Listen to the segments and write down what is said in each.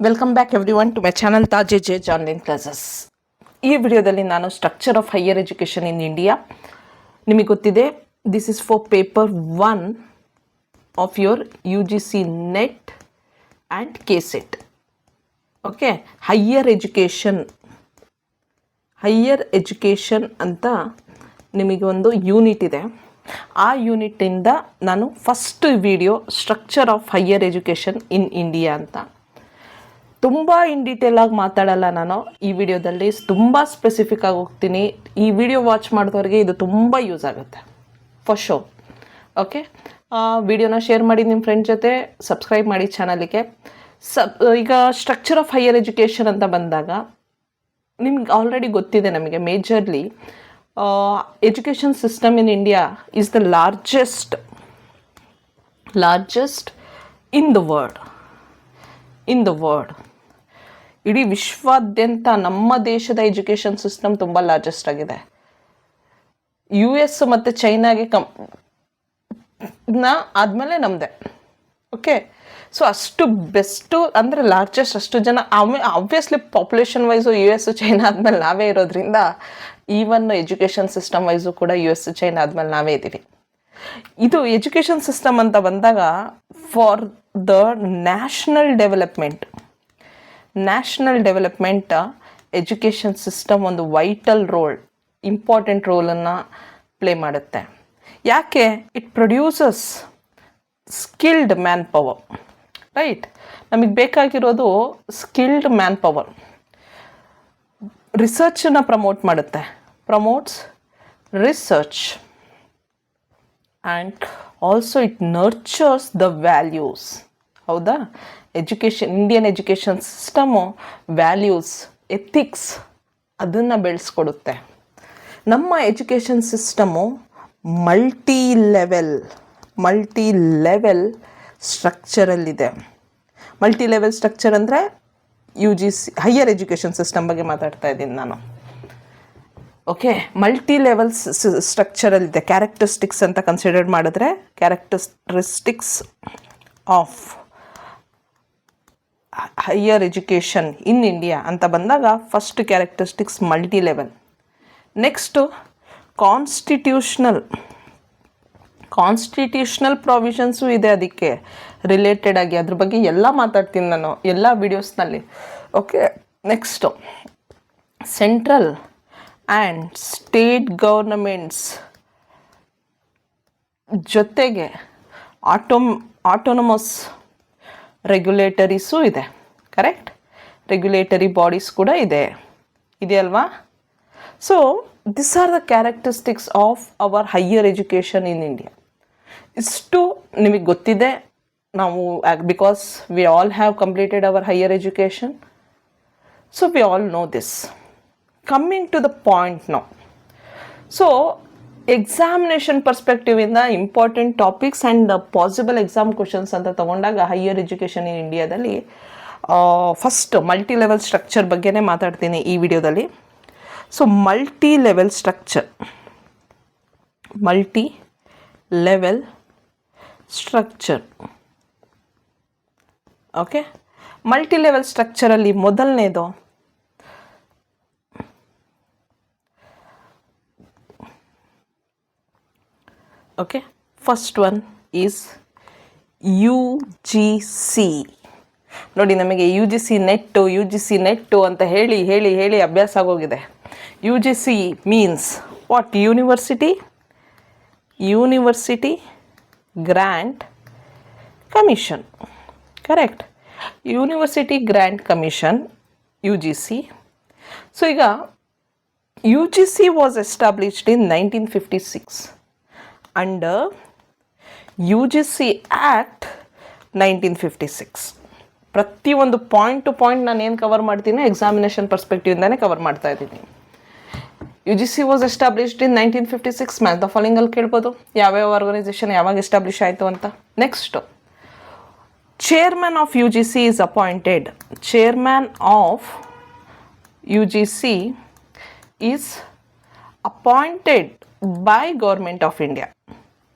Welcome back everyone to my channel Taj ಎಜ್ online classes. ಈ ವಿಡಿಯೋದಲ್ಲಿ ನಾನು structure of higher education in India, ನಿಮಗೆ ಗೊತ್ತಿದೆ this is for paper 1 of your UGC net and KCET. Okay, higher education ಅಂತ ನಿಮಗೆ ಒಂದು unit ಇದೆ. ಆ ಯೂನಿಟಿಂದ ನಾನು first video structure of higher education in India ಅಂತ. ತುಂಬ ಇನ್ ಡೀಟೇಲಾಗಿ ಮಾತಾಡಲ್ಲ ನಾನು ಈ ವಿಡಿಯೋದಲ್ಲಿ, ತುಂಬ ಸ್ಪೆಸಿಫಿಕ್ ಆಗಿ ಹೋಗ್ತೀನಿ. ಈ ವಿಡಿಯೋ ವಾಚ್ ಮಾಡಿದವ್ರಿಗೆ ಇದು ತುಂಬ ಯೂಸ್ ಆಗುತ್ತೆ ಫಾರ್ ಶೋ. ಓಕೆ, ವಿಡಿಯೋನ ಶೇರ್ ಮಾಡಿ ನಿಮ್ಮ ಫ್ರೆಂಡ್ ಜೊತೆ, ಸಬ್ಸ್ಕ್ರೈಬ್ ಮಾಡಿ ಚಾನಲಿಗೆ. ಈಗ ಸ್ಟ್ರಕ್ಚರ್ ಆಫ್ ಹೈಯರ್ ಎಜುಕೇಷನ್ ಅಂತ ಬಂದಾಗ ನಿಮ್ಗೆ ಆಲ್ರೆಡಿ ಗೊತ್ತಿದೆ, ನಮಗೆ majorly education system in India is the largest in the world. ಇಡೀ ವಿಶ್ವಾದ್ಯಂತ ನಮ್ಮ ದೇಶದ ಎಜುಕೇಷನ್ ಸಿಸ್ಟಮ್ ತುಂಬ ಲಾರ್ಜೆಸ್ಟ್ ಆಗಿದೆ. US ಮತ್ತು ಚೈನಾಗೆ ಆದಮೇಲೆ ನಮ್ಮದೇ. ಓಕೆ, ಸೊ ಅಷ್ಟು ಬೆಸ್ಟು ಅಂದರೆ ಲಾರ್ಜೆಸ್ಟ್, ಅಷ್ಟು ಜನ obviously population wise US China ಆದಮೇಲೆ ನಾವೇ ಇರೋದ್ರಿಂದ, ಈವನ್ ಎಜುಕೇಷನ್ ಸಿಸ್ಟಮ್ ವೈಸು ಕೂಡ US ಚೈನಾ ಆದಮೇಲೆ ನಾವೇ ಇದ್ದೀವಿ. ಇದು ಎಜುಕೇಷನ್ ಸಿಸ್ಟಮ್ ಅಂತ ಬಂದಾಗ for the national development education system ಒಂದು ವೈಟಲ್ ಇಂಪಾರ್ಟೆಂಟ್ ರೋಲನ್ನು ಪ್ಲೇ ಮಾಡುತ್ತೆ. ಯಾಕೆ? It produces skilled manpower, right? ನಮಗೆ ಬೇಕಾಗಿರೋದು ಸ್ಕಿಲ್ಡ್ ಮ್ಯಾನ್ ಪವರ್. ರಿಸರ್ಚನ್ನು promotes research, and also it nurtures the values. ಹೌದಾ? Indian education system values, ethics ಅದನ್ನು ಬೆಳೆಸ್ಕೊಡುತ್ತೆ. ನಮ್ಮ ಎಜುಕೇಷನ್ ಸಿಸ್ಟಮು ಮಲ್ಟಿ ಲೆವೆಲ್ ಸ್ಟ್ರಕ್ಚರಲ್ಲಿದೆ. ಮಲ್ಟಿ ಲೆವೆಲ್ ಸ್ಟ್ರಕ್ಚರ್ ಅಂದರೆ UGC ಹೈಯರ್ ಎಜುಕೇಷನ್ ಸಿಸ್ಟಮ್ ಬಗ್ಗೆ ಮಾತಾಡ್ತಾ ಇದ್ದೀನಿ ನಾನು. ಓಕೆ, ಮಲ್ಟಿ ಲೆವೆಲ್ ಸ್ಟ್ರಕ್ಚರಲ್ಲಿದೆ. ಕ್ಯಾರೆಕ್ಟರಿಸ್ಟಿಕ್ಸ್ ಅಂತ ಕನ್ಸಿಡರ್ ಮಾಡಿದ್ರೆ, characteristics of higher education in India ಅಂತ ಬಂದಾಗ first characteristics multi level. Next constitutional provisions ಇದೆ ಅದಕ್ಕೆ ರಿಲೇಟೆಡ್ ಆಗಿ. ಅದ್ರ ಬಗ್ಗೆ ಎಲ್ಲ ಮಾತಾಡ್ತೀನಿ ನಾನು ಎಲ್ಲ ವಿಡಿಯೋಸ್ನಲ್ಲಿ. Okay, next central and state governments ಜೊತೆಗೆ ಆಟೋನಮಸ್ ರೆಗ್ಯುಲೇಟರೀಸು ಇದೆ. ಕರೆಕ್ಟ್? ರೆಗ್ಯುಲೇಟರಿ ಬಾಡೀಸ್ ಕೂಡ ಇದೆಯಲ್ವಾ? So this are the characteristics of our higher education in India. ಇಷ್ಟು ನಿಮಗೆ ಗೊತ್ತಿದೆ. ನಾವು because we all have completed our higher education, so we all know this. Coming to the point now. So examination ಪರ್ಸ್ಪೆಕ್ಟಿವಿಂದ important topics and possible exam questions ಅಂತ ತಗೊಂಡಾಗ higher education ಇನ್ ಇಂಡಿಯಾದಲ್ಲಿ first multi level structure ಬಗ್ಗೆನೇ ಮಾತಾಡ್ತೀನಿ ಈ ವಿಡಿಯೋದಲ್ಲಿ. So multi level structure okay, multi level ಸ್ಟ್ರಕ್ಚರಲ್ಲಿ ಮೊದಲನೇದು okay, first one is UGC. ನೋಡಿ, ನಮಗೆ UGC ನೆಟ್ಟು ಅಂತ ಹೇಳಿ ಅಭ್ಯಾಸ ಆಗೋಗಿದೆ. UGC means what? University grant commission. Correct? University grant commission, UGC. So ಈಗ UGC was established in 1956 under UGC Act 1956. ಪ್ರತಿಯೊಂದು ಪಾಯಿಂಟ್ ಟು ಪಾಯಿಂಟ್ ನಾನು ಏನು ಕವರ್ ಮಾಡ್ತೀನಿ ಎಕ್ಸಾಮಿನೇಷನ್ ಪರ್ಸ್ಪೆಕ್ಟಿವಿಂದಾನೇ ಕವರ್ ಮಾಡ್ತಾ ಇದ್ದೀನಿ. UGC was established in 1956. Match the ಫಾಲೋಯಿಂಗಲ್ಲಿ ಕೇಳ್ಬೋದು ಯಾವ್ಯಾವ ಆರ್ಗನೈಸೇಷನ್ ಯಾವಾಗ ಎಸ್ಟಾಬ್ಲಿಷ್ ಆಯಿತು ಅಂತ. Next chairman of UGC is appointed. Chairman of UGC is appointed by Government of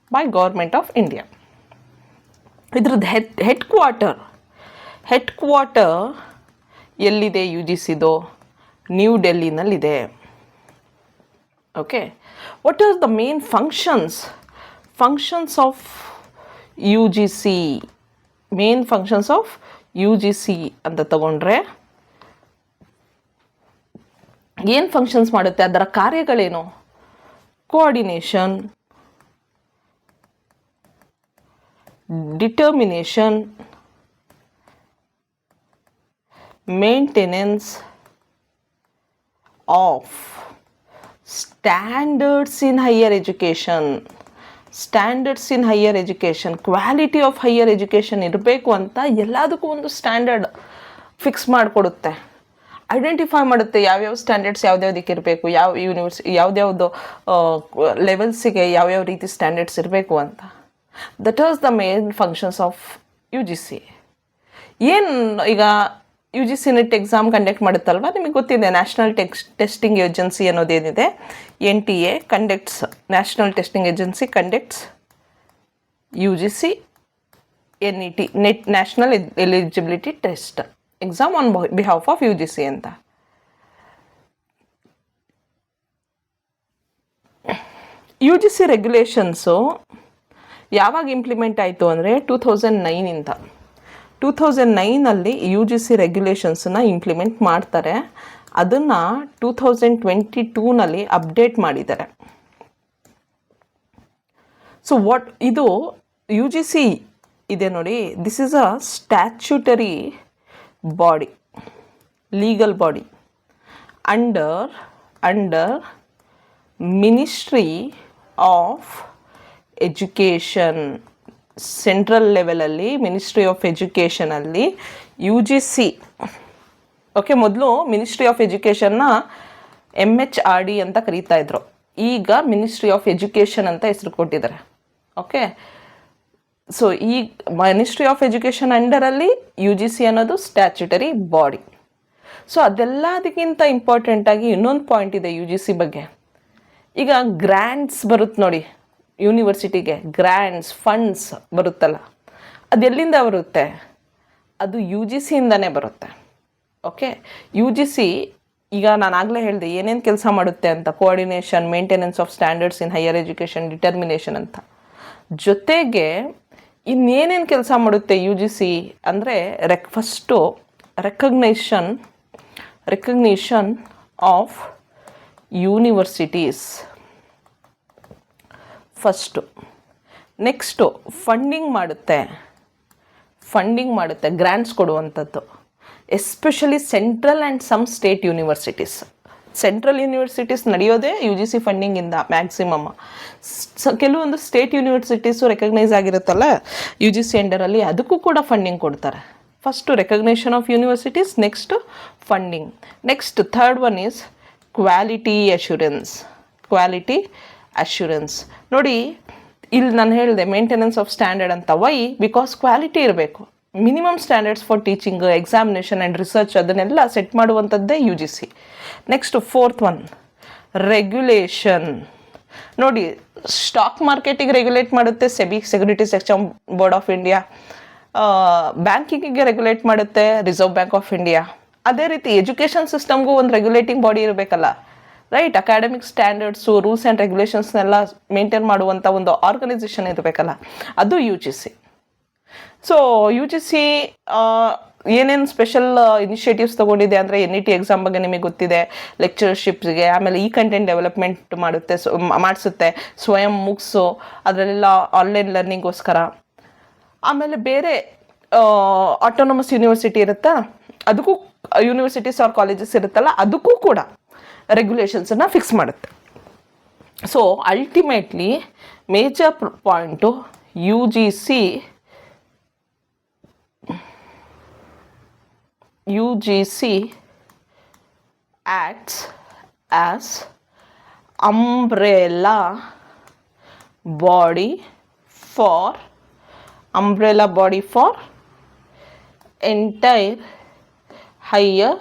India. ಇದ್ರದ್ದು ಹೆಡ್ ಕ್ವಾರ್ಟರ್ ಎಲ್ಲಿದೆ ಯು ಜಿ ಸಿದು? ನ್ಯೂ ಡೆಲ್ಲಿನಲ್ಲಿದೆ. Okay, what are the main functions of U G C? Main functions of U G C ಅಂತ ತಗೊಂಡ್ರೆ ಏನು functions ಮಾಡುತ್ತೆ, ಅದರ ಕಾರ್ಯಗಳೇನು? Coordination, determination, maintenance of standards in higher education. Standards in higher education, quality of higher education ಇರಬೇಕು ಅಂತ ಎಲ್ಲದಕ್ಕೂ ಒಂದು ಸ್ಟ್ಯಾಂಡರ್ಡ್ ಫಿಕ್ಸ್ ಮಾಡಿಕೊಡುತ್ತೆ, ಐಡೆಂಟಿಫೈ ಮಾಡುತ್ತೆ ಯಾವ್ಯಾವ ಸ್ಟ್ಯಾಂಡರ್ಡ್ಸ್ ಯಾವ್ದ್ಯಾವ್ದಕ್ಕೆ ಇರಬೇಕು, ಯಾವ ಯಾವ್ದ್ಯಾವುದು ಲೆವೆಲ್ಸಿಗೆ ಯಾವ್ಯಾವ ರೀತಿ ಸ್ಟ್ಯಾಂಡರ್ಡ್ಸ್ ಇರಬೇಕು ಅಂತ. That was the main functions of U G C. ಏನು ಈಗ U G C net exam conduct ಮಾಡುತ್ತಲ್ವ, ನಿಮಗೆ ಗೊತ್ತಿದೆ ನ್ಯಾಷನಲ್ ಟೆಸ್ಟಿಂಗ್ ಏಜೆನ್ಸಿ ಅನ್ನೋದೇನಿದೆ, NTA conducts, national testing agency conducts U G C NET, national eligibility test exam on behalf of U G C ಅಂತ. U G C regulations ಯಾವಾಗ implement ಆಯಿತು ಅಂದರೆ 2009ಇಂದ. 2009ಅಲ್ಲಿ ಯು ಜಿ ಸಿ ರೆಗ್ಯುಲೇಷನ್ಸನ್ನ implement ಮಾಡ್ತಾರೆ. ಅದನ್ನು 2022ನಲ್ಲಿ ಅಪ್ಡೇಟ್ ಮಾಡಿದ್ದಾರೆ. ಸೊ ಇದು ಯು ಜಿ ಸಿ ಇದೆ ನೋಡಿ, this is a statutory body, legal body under ministry of education. Central ಲೆವೆಲಲ್ಲಿ ಮಿನಿಸ್ಟ್ರಿ ಆಫ್ ಎಜುಕೇಷನಲ್ಲಿ ಯು ಜಿ ಸಿ. ಓಕೆ, ಮೊದಲು ಮಿನಿಸ್ಟ್ರಿ ಆಫ್ ಎಜುಕೇಷನ್ನ MHRD ಅಂತ ಕರೀತಾ ಇದ್ರು, ಈಗ ಮಿನಿಸ್ಟ್ರಿ ಆಫ್ ಎಜುಕೇಷನ್ ಅಂತ ಹೆಸರು ಕೊಟ್ಟಿದ್ದಾರೆ. ಓಕೆ, ಸೊ ಈ ಮಿನಿಸ್ಟ್ರಿ ಆಫ್ ಎಜುಕೇಷನ್ ಅಂಡರಲ್ಲಿ ಯು ಜಿ ಸಿ ಅನ್ನೋದು ಸ್ಟ್ಯಾಚ್ಯುಟರಿ ಬಾಡಿ. ಸೊ ಅದೆಲ್ಲದಕ್ಕಿಂತ ಇಂಪಾರ್ಟೆಂಟಾಗಿ ಇನ್ನೊಂದು ಪಾಯಿಂಟ್ ಇದೆ ಯು ಜಿ ಸಿ ಬಗ್ಗೆ. ಈಗ ಗ್ರ್ಯಾಂಟ್ಸ್ ಬರುತ್ತೆ ನೋಡಿ, ಯೂನಿವರ್ಸಿಟಿಗೆ ಗ್ರ್ಯಾಂಟ್ಸ್ ಫಂಡ್ಸ್ ಬರುತ್ತಲ್ಲ, ಅದೆಲ್ಲಿಂದ ಬರುತ್ತೆ? ಅದು ಯು ಜಿ ಸಿಯಿಂದನೇ ಬರುತ್ತೆ. ಓಕೆ, ಯು ಜಿ ಸಿ ಈಗ ನಾನು ಆಗಲೇ ಹೇಳಿದೆ ಏನೇನು ಕೆಲಸ ಮಾಡುತ್ತೆ ಅಂತ, coordination, maintenance of standards in higher education, determination ಅಂತ. ಜೊತೆಗೆ ಇನ್ನೇನೇನು ಕೆಲಸ ಮಾಡುತ್ತೆ ಯು ಜಿ ಸಿ ಅಂದರೆ first recognition of universities first. Next funding ಮಾಡುತ್ತೆ, ಗ್ರ್ಯಾಂಟ್ಸ್ ಕೊಡುವಂಥದ್ದು, especially central and some state universities. Central universities ನಡೆಯೋದೇ ಯು ಜಿ ಸಿ ಫಂಡಿಂಗಿಂದ ಮ್ಯಾಕ್ಸಿಮಮ್. ಕೆಲವೊಂದು ಸ್ಟೇಟ್ ಯೂನಿವರ್ಸಿಟೀಸು ರೆಕಗ್ನೈಸ್ ಆಗಿರುತ್ತಲ್ಲ ಯು ಜಿ ಸಿ ಅಂಡರಲ್ಲಿ, ಅದಕ್ಕೂ ಕೂಡ ಫಂಡಿಂಗ್ ಕೊಡ್ತಾರೆ. First recognition of universities, next funding. Next third one is quality assurance. ನೋಡಿ, ಇಲ್ಲಿ ನಾನು ಹೇಳಿದೆ ಮೇಂಟೆನೆನ್ಸ್ ಆಫ್ ಸ್ಟ್ಯಾಂಡರ್ಡ್ ಅಂತ. ವೈ? ಬಿಕಾಸ್ ಕ್ವಾಲಿಟಿ ಇರಬೇಕು. Minimum standards for teaching, examination and research ಅದನ್ನೆಲ್ಲ ಸೆಟ್ ಮಾಡುವಂಥದ್ದೇ U G C. Next fourth one regulation. ನೋಡಿ, stock ಮಾರ್ಕೆಟಿಗೆ ರೆಗ್ಯುಲೇಟ್ ಮಾಡುತ್ತೆ SEBI, securities exchange board of India. ಬ್ಯಾಂಕಿಂಗಿಗೆ ರೆಗ್ಯುಲೇಟ್ ಮಾಡುತ್ತೆ ರಿಸರ್ವ್ ಬ್ಯಾಂಕ್ ಆಫ್ ಇಂಡಿಯಾ. ಅದೇ ರೀತಿ ಎಜುಕೇಷನ್ ಸಿಸ್ಟಮ್ಗೂ ಒಂದು ರೆಗ್ಯುಲೇಟಿಂಗ್ ಬಾಡಿ ಇರಬೇಕಲ್ಲ, right? Academic standards, rules and ರೆಗ್ಯುಲೇಷನ್ಸ್ನೆಲ್ಲ ಮೇಂಟೈನ್ ಮಾಡುವಂಥ ಒಂದು ಆರ್ಗನೈಸೇಷನ್ ಇರಬೇಕಲ್ಲ, ಅದು U G C. So you G C ಏನೇನು ಸ್ಪೆಷಲ್ ಇನಿಷಿಯೇಟಿವ್ಸ್ ತೊಗೊಂಡಿದೆ ಅಂದರೆ, NET ಎಕ್ಸಾಮ್ ಬಗ್ಗೆ ನಿಮಗೆ ಗೊತ್ತಿದೆ, ಲೆಕ್ಚರ್ಶಿಪ್ಸ್ಗೆ, ಆಮೇಲೆ ಕಂಟೆಂಟ್ ಡೆವಲಪ್ಮೆಂಟ್ ಮಾಡಿಸುತ್ತೆ, ಸ್ವಯಂ ಮುಗ್ಸು ಅದರಲ್ಲೆಲ್ಲ ಆನ್ಲೈನ್ ಲರ್ನಿಂಗೋಸ್ಕರ. ಆಮೇಲೆ ಬೇರೆ ಆಟೋನಮಸ್ ಯೂನಿವರ್ಸಿಟಿ ಇರುತ್ತಾ, ಅದಕ್ಕೂ ಯೂನಿವರ್ಸಿಟೀಸ್ ಆರ್ ಕಾಲೇಜಸ್ ಇರುತ್ತಲ್ಲ, ಅದಕ್ಕೂ ಕೂಡ ರೆಗ್ಯುಲೇಷನ್ಸನ್ನು ಫಿಕ್ಸ್ ಮಾಡುತ್ತೆ. So ultimately major point you G C acts as umbrella body for entire higher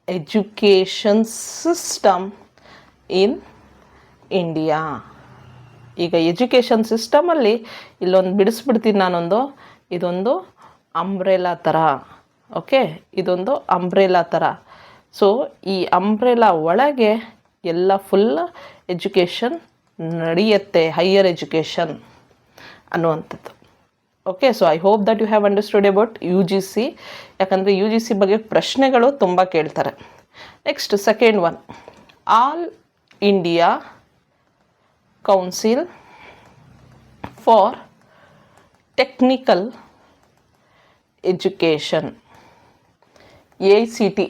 education system in India. ಈಗ ಎಜುಕೇಷನ್ ಸಿಸ್ಟಮಲ್ಲಿ ಇಲ್ಲೊಂದು ಬಿಡಿಸ್ಬಿಡ್ತೀನಿ ನಾನೊಂದು, ಇದೊಂದು ಅಂಬ್ರೆಲಾ ಥರ ಓಕೆ, ಇದೊಂದು ಅಂಬ್ರೆಲಾ ಥರ. ಸೊ ಈ ಅಂಬ್ರೆಲಾ ಒಳಗೆ ಎಲ್ಲ ಫುಲ್ ಎಜುಕೇಷನ್ ನಡೆಯುತ್ತೆ, ಹೈಯರ್ ಎಜುಕೇಷನ್ ಅನ್ನುವಂಥದ್ದು. Okay, so I hope that you have understood about U G C. ಯಾಕಂದರೆ ಯು ಜಿ ಸಿ ಬಗ್ಗೆ ಪ್ರಶ್ನೆಗಳು ತುಂಬ ಕೇಳ್ತಾರೆ. Next second one, all India council for technical education, AICT.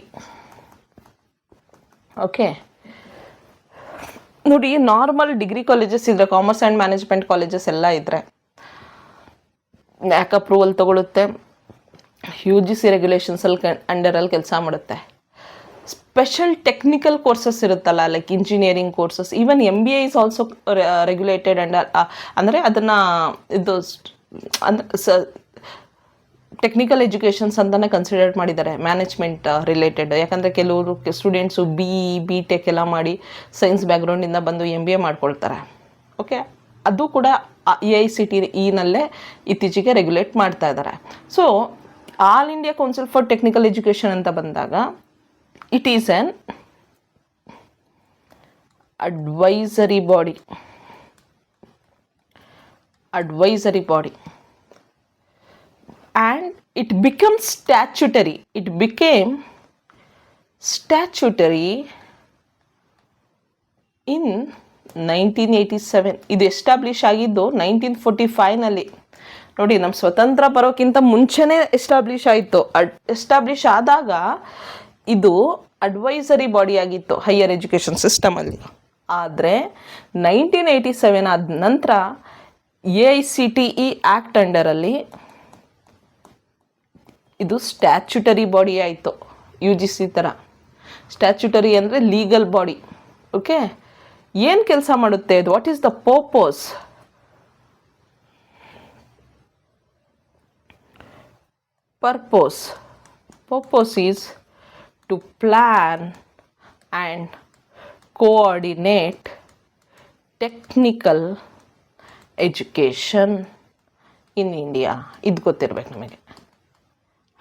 Okay, ನೋಡಿ ನಾರ್ಮಲ್ ಡಿಗ್ರಿ ಕಾಲೇಜಸ್ ಇದ್ದರೆ, commerce and management colleges ಎಲ್ಲ ಇದ್ದರೆ NAAC approval ತೊಗೊಳುತ್ತೆ, ಯು ಜಿ ಸಿ ರೆಗ್ಯುಲೇಷನ್ಸಲ್ಲಿ ಅಂಡರಲ್ಲಿ ಕೆಲಸ ಮಾಡುತ್ತೆ. ಸ್ಪೆಷಲ್ ಟೆಕ್ನಿಕಲ್ ಕೋರ್ಸಸ್ ಇರುತ್ತಲ್ಲ, like engineering courses, even MBA is also regulated under. ಅಂದರೆ ಅದನ್ನು ಇದು ಅಂದರೆ ಟೆಕ್ನಿಕಲ್ ಎಜುಕೇಷನ್ಸ್ ಅಂತಲೇ ಕನ್ಸಿಡರ್ ಮಾಡಿದ್ದಾರೆ, ಮ್ಯಾನೇಜ್ಮೆಂಟ್ ರಿಲೇಟೆಡ್. ಯಾಕಂದರೆ ಕೆಲವರು ಸ್ಟೂಡೆಂಟ್ಸು BE.Tech ಎಲ್ಲ ಮಾಡಿ ಸೈನ್ಸ್ ಬ್ಯಾಕ್ಗ್ರೌಂಡಿಂದ ಬಂದು MBA ಮಾಡ್ಕೊಳ್ತಾರೆ. ಓಕೆ, ಅದು ಕೂಡ AICTE ಇತ್ತೀಚೆಗೆ ರೆಗ್ಯುಲೇಟ್ ಮಾಡ್ತಾ ಇದ್ದಾರೆ. So all India council for technical education ಅಂತ ಬಂದಾಗ it is an advisory body. And it became statutory. In 1987. ಇದು ಎಸ್ಟಾಬ್ಲಿಷ್ ಆಗಿದ್ದು 1945ನಲ್ಲಿ. ನೋಡಿ, ನಮ್ಮ ಸ್ವತಂತ್ರ ಬರೋಕ್ಕಿಂತ ಮುಂಚೆನೇ ಎಸ್ಟಾಬ್ಲಿಷ್ ಆಯಿತು. ಎಸ್ಟಾಬ್ಲಿಷ್ ಆದಾಗ ಇದು ಅಡ್ವೈಸರಿ ಬಾಡಿ ಆಗಿತ್ತು ಹೈಯರ್ ಎಜುಕೇಷನ್ ಸಿಸ್ಟಮಲ್ಲಿ. ಆದರೆ 1987 ಆದ ನಂತರ AICTE ಆ್ಯಕ್ಟ್ ಅಂಡರಲ್ಲಿ ಇದು ಸ್ಟ್ಯಾಚ್ಯುಟರಿ ಬಾಡಿ ಆಯಿತು, UGC ಥರ. ಸ್ಟ್ಯಾಚ್ಯುಟರಿ ಅಂದರೆ ಲೀಗಲ್ ಬಾಡಿ. ಓಕೆ, ಏನು ಕೆಲಸ ಮಾಡುತ್ತೆ ಇದು? What is the purpose? Purpose is to plan and coordinate technical education in India. ಇದು ಗೊತ್ತಿರಬೇಕು ನಿಮಗೆ.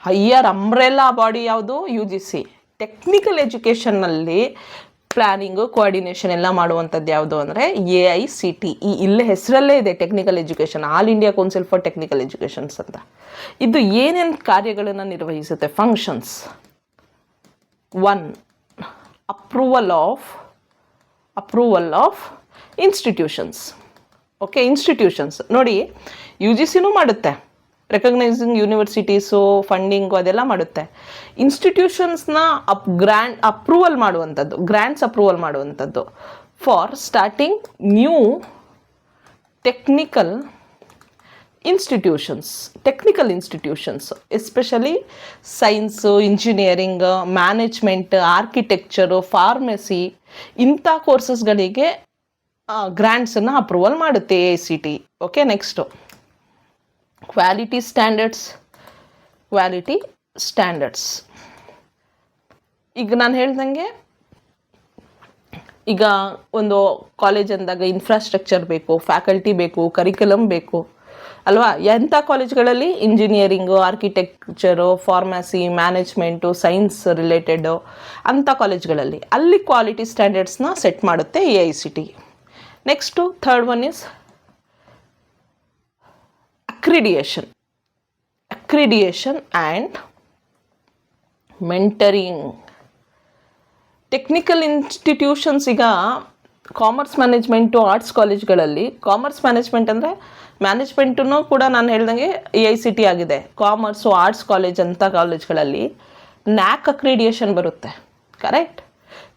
ಹೈಯರ್ ಅಂಬ್ರೆಲಾ ಬಾಡಿ ಯಾವುದು? UGC. ಟೆಕ್ನಿಕಲ್ ಎಜುಕೇಷನ್ನಲ್ಲಿ ಪ್ಲ್ಯಾನಿಂಗು, ಕೋಆರ್ಡಿನೇಷನ್ ಎಲ್ಲ ಮಾಡುವಂಥದ್ದು ಯಾವುದು ಅಂದರೆ AICTE. ಇಲ್ಲೇ ಹೆಸರಲ್ಲೇ ಇದೆ technical education, all India council for technical educations ಅಂತ. ಇದು ಏನೇನು ಕಾರ್ಯಗಳನ್ನು ನಿರ್ವಹಿಸುತ್ತೆ? Functions. 1. Approval of institutions. Okay, institutions ನೋಡಿ, UGCನೂ ಮಾಡುತ್ತೆ, ರೆಕಗ್ನೈಸಿಂಗ್ ಯೂನಿವರ್ಸಿಟೀಸು, ಫಂಡಿಂಗು ಅದೆಲ್ಲ ಮಾಡುತ್ತೆ. ಇನ್ಸ್ಟಿಟ್ಯೂಷನ್ಸ್ನ ಅಪ್ರೂವಲ್ ಮಾಡುವಂಥದ್ದು, ಗ್ರ್ಯಾಂಟ್ಸ್ ಅಪ್ರೂವಲ್ ಮಾಡುವಂಥದ್ದು for starting new technical institutions, especially science, engineering, management, architecture, pharmacy ಇಂಥ ಕೋರ್ಸಸ್ಗಳಿಗೆ ಗ್ರ್ಯಾಂಟ್ಸನ್ನು ಅಪ್ರೂವಲ್ ಮಾಡುತ್ತೆ AICTE. Okay, next quality standards. ಈಗ ನಾನು ಹೇಳ್ದಂಗೆ, ಈಗ ಒಂದು ಕಾಲೇಜ್ ಅಂದಾಗ ಇನ್ಫ್ರಾಸ್ಟ್ರಕ್ಚರ್ ಬೇಕು, ಫ್ಯಾಕಲ್ಟಿ ಬೇಕು, ಕರಿಕ್ಯುಲಮ್ ಬೇಕು ಅಲ್ವಾ? ಎಂಥ ಕಾಲೇಜ್ಗಳಲ್ಲಿ engineering, architecture, pharmacy, management, science related ಅಂಥ ಕಾಲೇಜ್ಗಳಲ್ಲಿ ಅಲ್ಲಿ ಕ್ವಾಲಿಟಿ ಸ್ಟ್ಯಾಂಡರ್ಡ್ಸ್ನ ಸೆಟ್ ಮಾಡುತ್ತೆ AICTE. Next third one is accreditation and mentoring. Technical institutions, ಈಗ ಕಾಮರ್ಸ್ ಮ್ಯಾನೇಜ್ಮೆಂಟು, ಆರ್ಟ್ಸ್ ಕಾಲೇಜ್ಗಳಲ್ಲಿ ಕಾಮರ್ಸ್ ಮ್ಯಾನೇಜ್ಮೆಂಟ್ ಅಂದರೆ ಮ್ಯಾನೇಜ್ಮೆಂಟೂ ಕೂಡ ನಾನು ಹೇಳ್ದಂಗೆ AICTE ಆಗಿದೆ. ಕಾಮರ್ಸು, ಆರ್ಟ್ಸ್ ಕಾಲೇಜ್ ಅಂತ ಕಾಲೇಜ್ಗಳಲ್ಲಿ ನ್ಯಾಕ್ ಅಕ್ರಿಡಿಯೇಷನ್ ಬರುತ್ತೆ, ಕರೆಕ್ಟ್?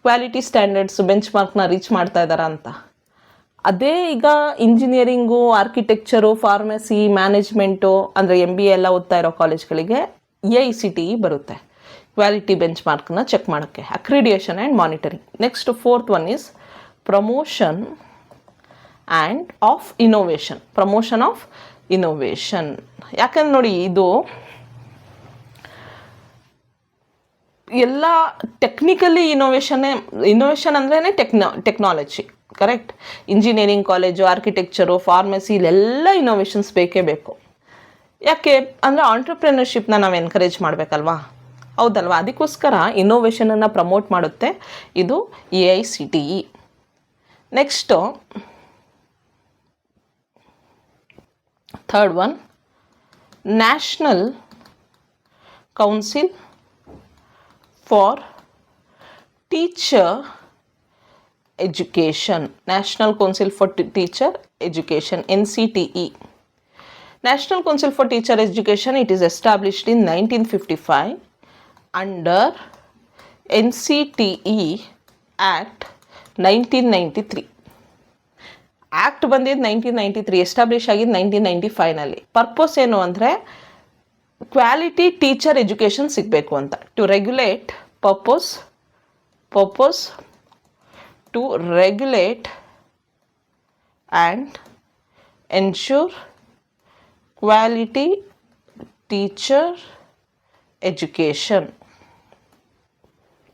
ಕ್ವಾಲಿಟಿ ಸ್ಟ್ಯಾಂಡರ್ಡ್ಸ್, ಬೆಂಚ್ ಮಾರ್ಕ್ನ ರೀಚ್ ಮಾಡ್ತಾ ಇದ್ದಾರಾ ಅಂತ. ಅದೇ ಈಗ ಇಂಜಿನಿಯರಿಂಗು, ಆರ್ಕಿಟೆಕ್ಚರು, ಫಾರ್ಮಸಿ, ಮ್ಯಾನೇಜ್ಮೆಂಟು ಅಂದರೆ MBA ಎಲ್ಲ ಓದ್ತಾ ಇರೋ ಕಾಲೇಜ್ಗಳಿಗೆ AICTE ಬರುತ್ತೆ, ಕ್ವಾಲಿಟಿ ಬೆಂಚ್ ಮಾರ್ಕ್ನ ಚೆಕ್ ಮಾಡೋಕ್ಕೆ. Accreditation and monitoring. Next fourth one is promotion of innovation. ಯಾಕಂದ್ರೆ ನೋಡಿ, ಇದು ಎಲ್ಲ ಟೆಕ್ನಿಕಲಿ ಇನೋವೇಷನ್ ಅಂದ್ರೇ technology, correct? Engineering college, architecture, pharmacy ಇಲ್ಲೆಲ್ಲ ಇನೋವೇಷನ್ಸ್ ಬೇಕೇ ಬೇಕು. ಯಾಕೆ ಅಂದರೆ ಆಂಟ್ರಪ್ರಿನರ್ಶಿಪ್ನ ನಾವು ಎನ್ಕರೇಜ್ ಮಾಡಬೇಕಲ್ವಾ, ಹೌದಲ್ವಾ? ಅದಕ್ಕೋಸ್ಕರ ಇನ್ನೋವೇಷನನ್ನು ಪ್ರಮೋಟ್ ಮಾಡುತ್ತೆ ಇದು AICTE. Next third one, national council for teacher education. National council for teacher education, NCTE. National Council for Teacher Education, it is established in 1955 under NCTE Act 1993. Act ಬಂದಿದ್ದು 1993, ಎಸ್ಟಾಬ್ಲಿಷ್ ಆಗಿದ್ದು 1995ನಲ್ಲಿ. Purpose ಏನು ಅಂದರೆ quality teacher education ಸಿಗಬೇಕು ಅಂತ. To regulate purpose to regulate and ensure quality teacher education.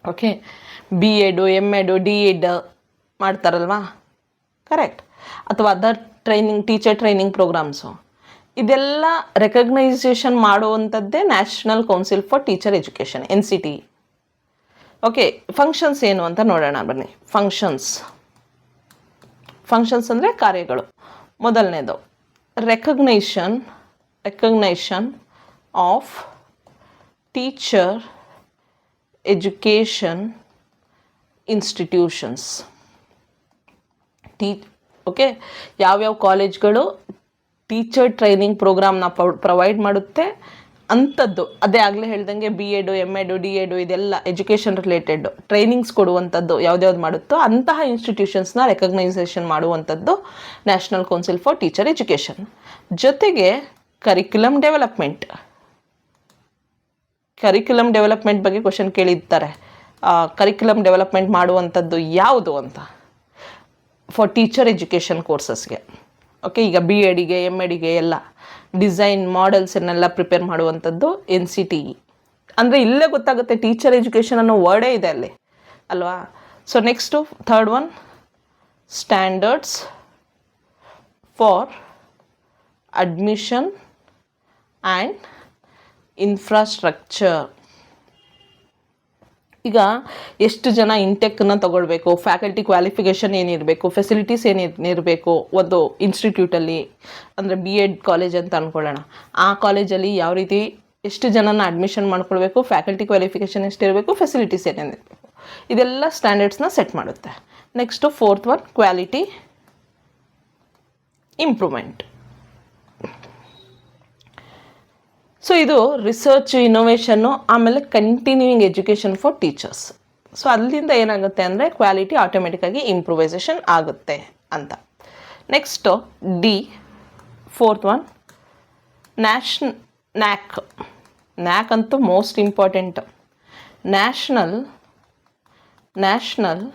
Okay, BEd, MEd, DEd ಮಾಡ್ತಾರಲ್ವಾ, correct, ಅಥವಾ other teacher training programmes, ಇದೆಲ್ಲ recognisation ಮಾಡುವಂಥದ್ದೇ national council for teacher education, NCTE. Okay, functions ಏನು ಅಂತ ನೋಡೋಣ ಬನ್ನಿ. ಫಂಕ್ಷನ್ಸ್ ಅಂದರೆ ಕಾರ್ಯಗಳು. ಮೊದಲನೇದು recognition of teacher education institutions. Okay, ಯಾವ್ಯಾವ ಕಾಲೇಜ್ಗಳು ಟೀಚರ್ ಟ್ರೈನಿಂಗ್ ಪ್ರೋಗ್ರಾಮ್ನ ಪ್ರೊವೈಡ್ ಮಾಡುತ್ತೆ ಅಂಥದ್ದು, ಅದೇ ಆಗಲೇ ಹೇಳ್ದಂಗೆ BEd, MEd, DEd ಇದೆಲ್ಲ ಎಜುಕೇಷನ್ ರಿಲೇಟೆಡ್ ಟ್ರೈನಿಂಗ್ಸ್ ಕೊಡುವಂಥದ್ದು ಯಾವ್ದ್ಯಾವ್ದು ಮಾಡುತ್ತೋ ಅಂತಹ ಇನ್ಸ್ಟಿಟ್ಯೂಷನ್ಸ್ನ ರೆಕಗ್ನೈಸೇಷನ್ ಮಾಡುವಂಥದ್ದು national council for teacher education. ಜೊತೆಗೆ ಕರಿಕ್ಯುಲಮ್ ಡೆವಲಪ್ಮೆಂಟ್ ಬಗ್ಗೆ ಕ್ವಶನ್ ಕೇಳಿರ್ತಾರೆ. ಕರಿಕ್ಯುಲಮ್ ಡೆವಲಪ್ಮೆಂಟ್ ಮಾಡುವಂಥದ್ದು ಯಾವುದು ಅಂತ ಫಾರ್ ಟೀಚರ್ ಎಜುಕೇಷನ್ ಕೋರ್ಸಸ್ಗೆ. ಓಕೆ, ಈಗ BEdಗೆ MEdಗೆ ಎಲ್ಲ ಡಿಸೈನ್ ಮಾಡೆಲ್ಸನ್ನೆಲ್ಲ ಪ್ರಿಪೇರ್ ಮಾಡುವಂಥದ್ದು NCTE. ಅಂದರೆ ಇಲ್ಲೇ ಗೊತ್ತಾಗುತ್ತೆ ಟೀಚರ್ ಎಜುಕೇಷನ್ ಅನ್ನೋ ವರ್ಡೇ ಇದೆ ಅಲ್ಲಿ ಅಲ್ವಾ. So next third one, standards for admission and infrastructure. ಈಗ ಎಷ್ಟು ಜನ ಇಂಟೆಕ್ನ ತೊಗೊಳ್ಬೇಕು, ಫ್ಯಾಕಲ್ಟಿ ಕ್ವಾಲಿಫಿಕೇಷನ್ ಏನಿರಬೇಕು, ಫೆಸಿಲಿಟೀಸ್ ಏನಿರಬೇಕು ಒಂದು ಇನ್ಸ್ಟಿಟ್ಯೂಟಲ್ಲಿ, ಅಂದರೆ BEd ಕಾಲೇಜ್ ಅಂತ ಅಂದ್ಕೊಳ್ಳೋಣ, ಆ ಕಾಲೇಜಲ್ಲಿ ಯಾವ ರೀತಿ ಎಷ್ಟು ಜನನ ಅಡ್ಮಿಷನ್ ಮಾಡ್ಕೊಳ್ಬೇಕು, ಫ್ಯಾಕಲ್ಟಿ ಕ್ವಾಲಿಫಿಕೇಷನ್ ಎಷ್ಟಿರಬೇಕು, ಫೆಸಿಲಿಟೀಸ್ ಏನೇನಿರಬೇಕು, ಇದೆಲ್ಲ ಸ್ಟ್ಯಾಂಡರ್ಡ್ಸ್ನ ಸೆಟ್ ಮಾಡುತ್ತೆ. Next fourth one, quality improvement. So ಇದು ರಿಸರ್ಚ್, ಇನೋವೇಷನ್ನು, ಆಮೇಲೆ continuing education for teachers. So ಅಲ್ಲಿಂದ ಏನಾಗುತ್ತೆ ಅಂದರೆ ಕ್ವಾಲಿಟಿ ಆಟೋಮೆಟಿಕ್ಕಾಗಿ ಇಂಪ್ರೂವೈಸೇಷನ್ ಆಗುತ್ತೆ ಅಂತ. ನೆಕ್ಸ್ಟು ಫೋರ್ತ್ ಒನ್, ನ್ಯಾಕ್ ಅಂತೂ most important. National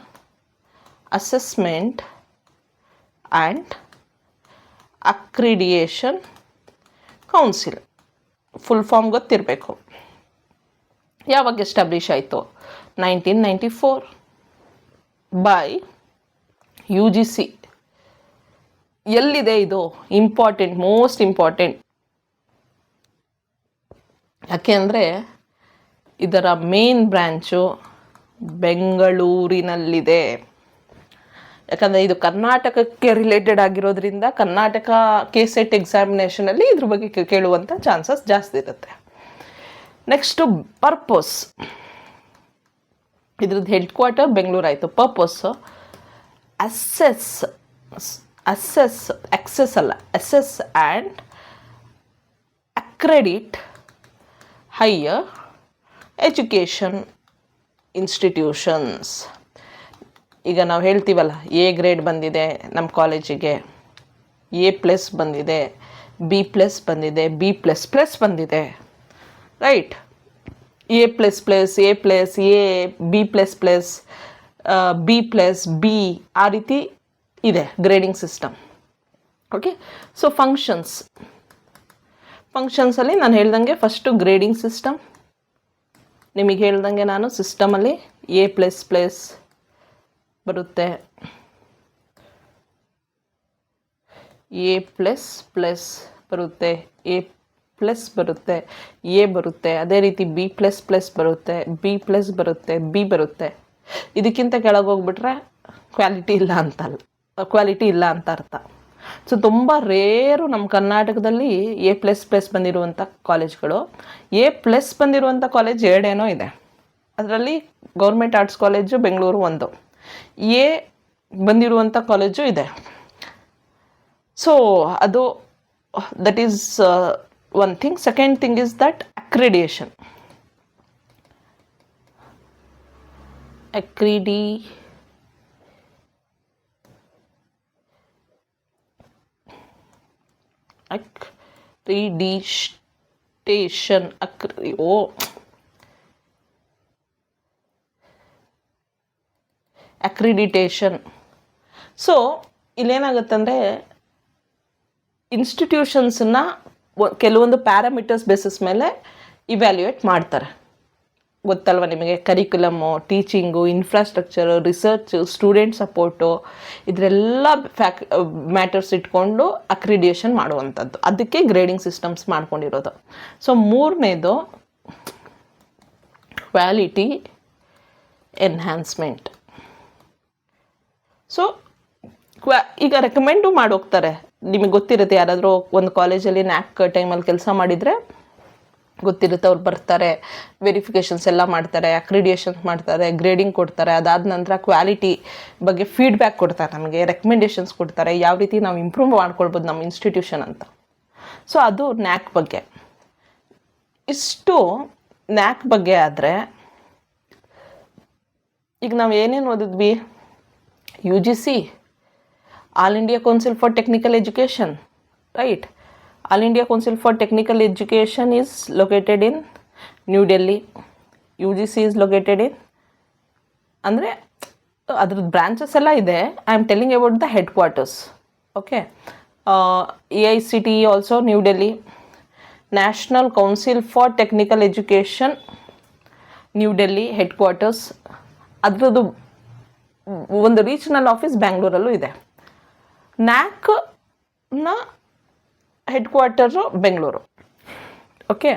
assessment and accreditation council. Full form ಗೊತ್ತಿರಬೇಕು. ಯಾವಾಗ ಎಸ್ಟಾಬ್ಲಿಷ್ ಆಯಿತು? 1994 ಬೈ UGC. ಎಲ್ಲಿದೆ ಇದು? Important, most important. ಯಾಕೆ ಅಂದರೆ ಇದರ ಮೇನ್ ಬ್ರ್ಯಾಂಚು ಬೆಂಗಳೂರಿನಲ್ಲಿದೆ. ಯಾಕಂದರೆ ಇದು ಕರ್ನಾಟಕಕ್ಕೆ ರಿಲೇಟೆಡ್ ಆಗಿರೋದ್ರಿಂದ ಕರ್ನಾಟಕ KCET ಎಕ್ಸಾಮಿನೇಷನಲ್ಲಿ ಇದ್ರ ಬಗ್ಗೆ ಕೇಳುವಂಥ ಚಾನ್ಸಸ್ ಜಾಸ್ತಿ ಇರುತ್ತೆ. Next purpose. ಇದ್ರದ್ದು ಹೆಡ್ ಕ್ವಾರ್ಟರ್ ಬೆಂಗಳೂರು ಆಯಿತು. Purpose assess and accredit higher education institutions. ಈಗ ನಾವು ಹೇಳ್ತೀವಲ್ಲ, A ಗ್ರೇಡ್ ಬಂದಿದೆ ನಮ್ಮ ಕಾಲೇಜಿಗೆ, A+ ಬಂದಿದೆ, B+ ಬಂದಿದೆ, B++ ಬಂದಿದೆ, right? A++, A+, B++, B+, B ಆ ರೀತಿ ಇದೆ ಗ್ರೇಡಿಂಗ್ ಸಿಸ್ಟಮ್. ಓಕೆ, ಸೊ ಫಂಕ್ಷನ್ಸಲ್ಲಿ ನಾನು ಹೇಳ್ದಂಗೆ ಫಸ್ಟು ಗ್ರೇಡಿಂಗ್ ಸಿಸ್ಟಮ್. ನಿಮಗೆ ಹೇಳ್ದಂಗೆ ನಾನು ಸಿಸ್ಟಮಲ್ಲಿ A++ ಬರುತ್ತೆ, A++ ಬರುತ್ತೆ, ಪ್ಲಸ್ ಬರುತ್ತೆ, ಎ ಬರುತ್ತೆ, ಅದೇ ರೀತಿ ಬಿ ಪ್ಲಸ್ ಪ್ಲಸ್ ಬರುತ್ತೆ, ಬಿ ಪ್ಲಸ್ ಬರುತ್ತೆ, ಬಿ ಬರುತ್ತೆ. ಇದಕ್ಕಿಂತ ಕೆಳಗೆ ಹೋಗ್ಬಿಟ್ರೆ ಕ್ವಾಲಿಟಿ ಇಲ್ಲ ಅಂತ ಅರ್ಥ. ಸೊ ತುಂಬ ರೇರು ನಮ್ಮ ಕರ್ನಾಟಕದಲ್ಲಿ ಎ ಪ್ಲಸ್ ಪ್ಲಸ್ ಬಂದಿರುವಂಥ ಕಾಲೇಜ್ಗಳು. ಎ ಪ್ಲಸ್ ಬಂದಿರುವಂಥ ಕಾಲೇಜ್ ಎರಡೇನೋ ಇದೆ. ಅದರಲ್ಲಿ ಗೌರ್ಮೆಂಟ್ ಆರ್ಟ್ಸ್ ಕಾಲೇಜು ಬೆಂಗಳೂರು ಒಂದು, ಎ ಬಂದಿರುವಂಥ ಕಾಲೇಜು ಇದೆ. ಸೊ ಅದು that is one thing. Second thing is that accreditation. Accreditation. So ಇಲ್ಲೇನಾಗುತ್ತೆ ಅಂದರೆ ಇನ್ಸ್ಟಿಟ್ಯೂಷನ್ಸನ್ನ ಕೆಲವೊಂದು ಪ್ಯಾರಾಮೀಟರ್ಸ್ ಬೇಸಿಸ್ ಮೇಲೆ ಇವ್ಯಾಲ್ಯೂಯೇಟ್ ಮಾಡ್ತಾರೆ. ಗೊತ್ತಲ್ವ ನಿಮಗೆ, curriculum, teaching, infrastructure, research, student support, ಇದರೆಲ್ಲ ಮ್ಯಾಟರ್ಸ್ ಇಟ್ಕೊಂಡು ಅಕ್ರಿಡಿಯೇಷನ್ ಮಾಡುವಂಥದ್ದು. ಅದಕ್ಕೆ ಗ್ರೇಡಿಂಗ್ ಸಿಸ್ಟಮ್ಸ್ ಮಾಡ್ಕೊಂಡಿರೋದು. ಸೊ ಮೂರನೇದು ಕ್ವಾಲಿಟಿ ಎನ್ಹ್ಯಾನ್ಸ್ಮೆಂಟ್. ಸೊ ಈಗ ರೆಕಮೆಂಡು ಮಾಡೋಗ್ತಾರೆ. ನಿಮಗೆ ಗೊತ್ತಿರುತ್ತೆ, ಯಾರಾದರೂ ಒಂದು ಕಾಲೇಜಲ್ಲಿ ನ್ಯಾಕ್ ಟೈಮಲ್ಲಿ ಕೆಲಸ ಮಾಡಿದರೆ ಗೊತ್ತಿರುತ್ತೆ. ಅವ್ರು ಬರ್ತಾರೆ, ವೆರಿಫಿಕೇಷನ್ಸ್ ಎಲ್ಲ ಮಾಡ್ತಾರೆ, ಅಕ್ರಿಡಿಯೇಷನ್ಸ್ ಮಾಡ್ತಾರೆ, ಗ್ರೇಡಿಂಗ್ ಕೊಡ್ತಾರೆ. ಅದಾದ ನಂತರ ಕ್ವಾಲಿಟಿ ಬಗ್ಗೆ ಫೀಡ್ಬ್ಯಾಕ್ ಕೊಡ್ತಾರೆ, ನಮಗೆ ರೆಕಮೆಂಡೇಷನ್ಸ್ ಕೊಡ್ತಾರೆ, ಯಾವ ರೀತಿ ನಾವು ಇಂಪ್ರೂವ್ ಮಾಡ್ಕೊಳ್ಬೋದು ನಮ್ಮ ಇನ್ಸ್ಟಿಟ್ಯೂಷನ್ ಅಂತ. ಸೊ ಅದು ನ್ಯಾಕ್ ಬಗ್ಗೆ. ಇಷ್ಟು ನ್ಯಾಕ್ ಬಗ್ಗೆ ಆದರೆ ಈಗ ನಾವು ಏನೇನು ಓದಿದ್ವಿ? UGC, All India Council for Technical Education, right? All India Council for Technical Education is located in New Delhi. UGC is located in, ಅಂದರೆ ಅದ್ರದ್ದು ಬ್ರಾಂಚಸ್ ಎಲ್ಲ ಇದೆ. I am telling about the headquarters. Okay. AICTE also New Delhi. National council for technical education New Delhi headquarters. ಅದರದ್ದು ಒಂದು regional office ಬ್ಯಾಂಗ್ಳೂರಲ್ಲೂ ಇದೆ. ನ್ಯಾಕ್ನ headquarter Bengaluru. Okay.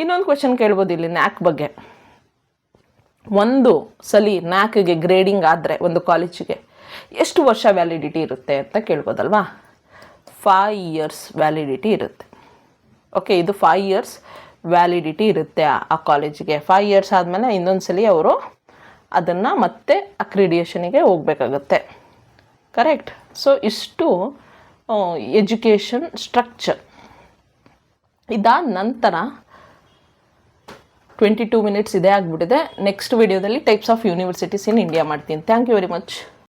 ಇನ್ನೊಂದು ಕ್ವೆಶನ್ ಕೇಳ್ಬೋದು ಇಲ್ಲಿ ನ್ಯಾಕ್ ಬಗ್ಗೆ. ಒಂದು ಸಲ ನ್ಯಾಕ್ಗೆ ಗ್ರೇಡಿಂಗ್ ಆದರೆ ಒಂದು ಕಾಲೇಜಿಗೆ ಎಷ್ಟು ವರ್ಷ ವ್ಯಾಲಿಡಿಟಿ ಇರುತ್ತೆ ಅಂತ ಕೇಳ್ಬೋದಲ್ವಾ? 5 years ವ್ಯಾಲಿಡಿಟಿ ಇರುತ್ತೆ. ಓಕೆ, ಇದು 5 years ವ್ಯಾಲಿಡಿಟಿ ಇರುತ್ತೆ ಆ ಕಾಲೇಜಿಗೆ. 5 years ಆದಮೇಲೆ ಇನ್ನೊಂದು ಸಲ ಅವರು ಅದನ್ನು ಮತ್ತೆ ಅಕ್ರಿಡಿಯೇಷನಿಗೆ ಹೋಗಬೇಕಾಗತ್ತೆ. ಕರೆಕ್ಟ್. ಸೊ ಇಷ್ಟು ಎಜುಕೇಷನ್ ಸ್ಟ್ರಕ್ಚರ್. ಇದಾದ ನಂತರ 22 minutes ಇದೇ ಆಗಿಬಿಟ್ಟಿದೆ. ನೆಕ್ಸ್ಟ್ ವಿಡಿಯೋದಲ್ಲಿ types of universities in India ಮಾಡ್ತೀನಿ. Thank you very much.